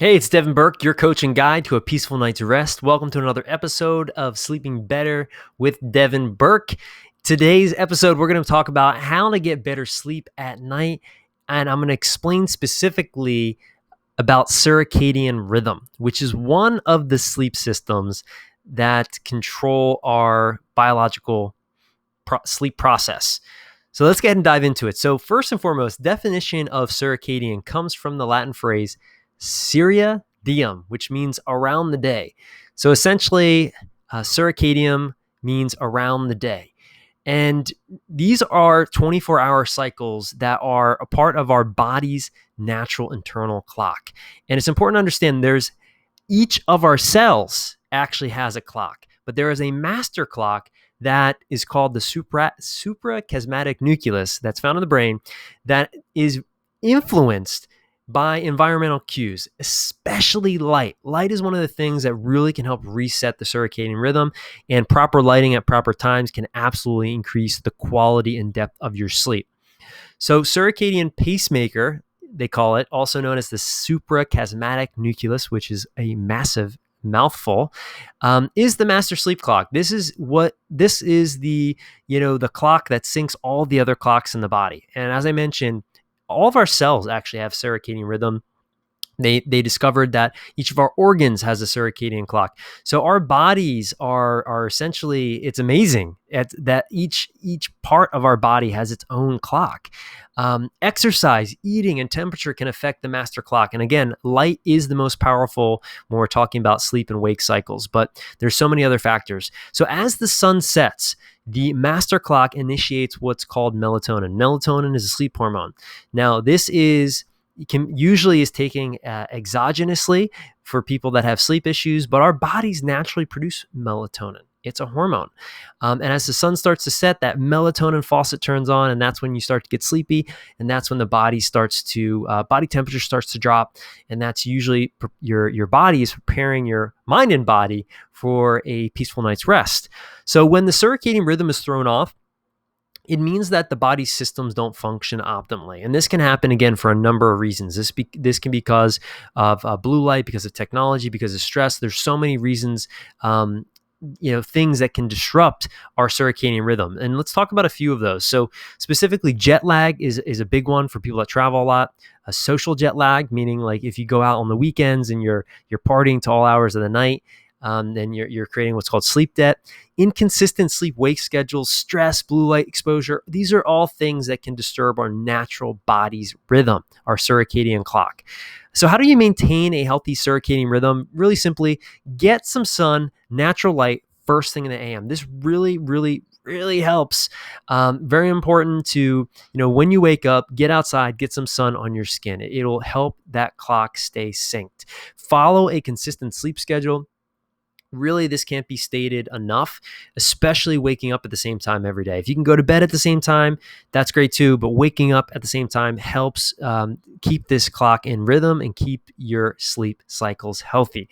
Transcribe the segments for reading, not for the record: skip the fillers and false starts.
Hey, it's Devin Burke, your coach and guide to a peaceful night's rest. Welcome to another episode of Sleeping Better with Devin Burke. Today's episode, we're going to talk about how to get better sleep at night, and I'm going to explain specifically about circadian rhythm, which is one of the sleep systems that control our biological sleep process. So let's get ahead and dive into it. So first and foremost, definition of circadian comes from the Latin phrase Syria diem, which means around the day. So essentially, circadian means around the day. And these are 24-hour cycles that are a part of our body's natural internal clock. And it's important to understand each of our cells actually has a clock, but there is a master clock that is called the suprachiasmatic nucleus that's found in the brain that is influenced by environmental cues, especially light. Light is one of the things that really can help reset the circadian rhythm, and proper lighting at proper times can absolutely increase the quality and depth of your sleep. So circadian pacemaker, they call it, also known as the suprachiasmatic nucleus, which is a massive mouthful, is the master sleep clock. This is the clock that syncs all the other clocks in the body. And as I mentioned, all of our cells actually have circadian rhythm. They discovered that each of our organs has a circadian clock. So our bodies are essentially, it's amazing that each part of our body has its own clock. Exercise, eating, and temperature can affect the master clock. And again, light is the most powerful when we're talking about sleep and wake cycles, but there's so many other factors. So as the sun sets, the master clock initiates what's called melatonin. Melatonin is a sleep hormone. Now, this is usually is taking exogenously for people that have sleep issues, but our bodies naturally produce melatonin. It's a hormone. And as the sun starts to set, that melatonin faucet turns on, and that's when you start to get sleepy. And that's when the body body temperature starts to drop. And that's usually your body is preparing your mind and body for a peaceful night's rest. So when the circadian rhythm is thrown off, it means that the body's systems don't function optimally. And this can happen, again, for a number of reasons. This can be because of blue light, because of technology, because of stress. There's so many reasons, things that can disrupt our circadian rhythm. And let's talk about a few of those. So specifically, jet lag is a big one for people that travel a lot. A social jet lag, meaning like if you go out on the weekends and you're partying to all hours of the night, then you're creating what's called sleep debt. Inconsistent sleep-wake schedules, stress, blue light exposure, these are all things that can disturb our natural body's rhythm, our circadian clock. So how do you maintain a healthy circadian rhythm? Really simply, get some sun, natural light, first thing in the AM. This really, really, really helps. Very important to, when you wake up, get outside, get some sun on your skin. It'll help that clock stay synced. Follow a consistent sleep schedule. Really, this can't be stated enough, especially waking up at the same time every day. If you can go to bed at the same time, that's great too, but waking up at the same time helps keep this clock in rhythm and keep your sleep cycles healthy.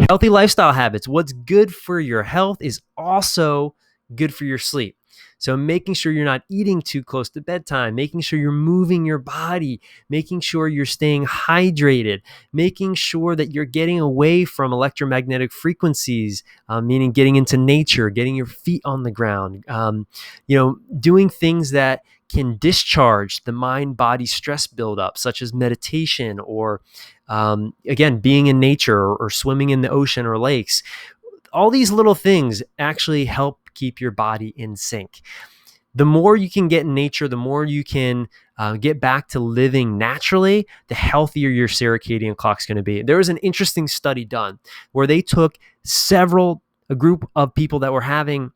Healthy lifestyle habits. What's good for your health is also good for your sleep. So making sure you're not eating too close to bedtime, making sure you're moving your body, making sure you're staying hydrated, making sure that you're getting away from electromagnetic frequencies, meaning getting into nature, getting your feet on the ground, doing things that can discharge the mind-body stress buildup, such as meditation or, again, being in nature or swimming in the ocean or lakes. All these little things actually help keep your body in sync. The more you can get in nature, the more you can get back to living naturally, the healthier your circadian clock's going to be. There was an interesting study done where they took a group of people that were having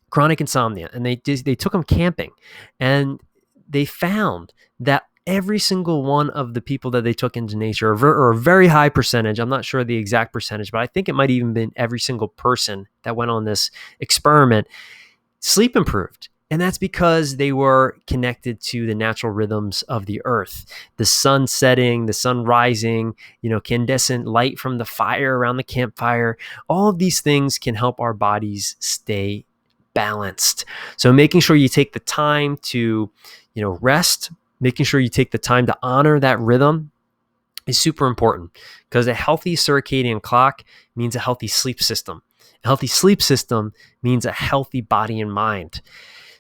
chronic insomnia, and they took them camping, and they found that every single one of the people that they took into nature, or a very high percentage, I'm not sure the exact percentage, but I think it might even been every single person that went on this experiment, sleep improved. And that's because they were connected to the natural rhythms of the earth, the sun setting, the sun rising, incandescent light from the fire around the campfire. All of these things can help our bodies stay balanced. So making sure you take the time to, rest, making sure you take the time to honor that rhythm is super important because a healthy circadian clock means a healthy sleep system. A healthy sleep system means a healthy body and mind.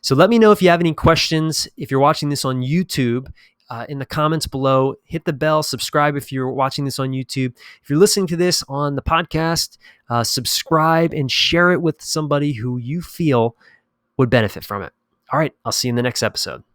So let me know if you have any questions. If you're watching this on YouTube, in the comments below, hit the bell, subscribe if you're watching this on YouTube. If you're listening to this on the podcast, subscribe and share it with somebody who you feel would benefit from it. All right, I'll see you in the next episode.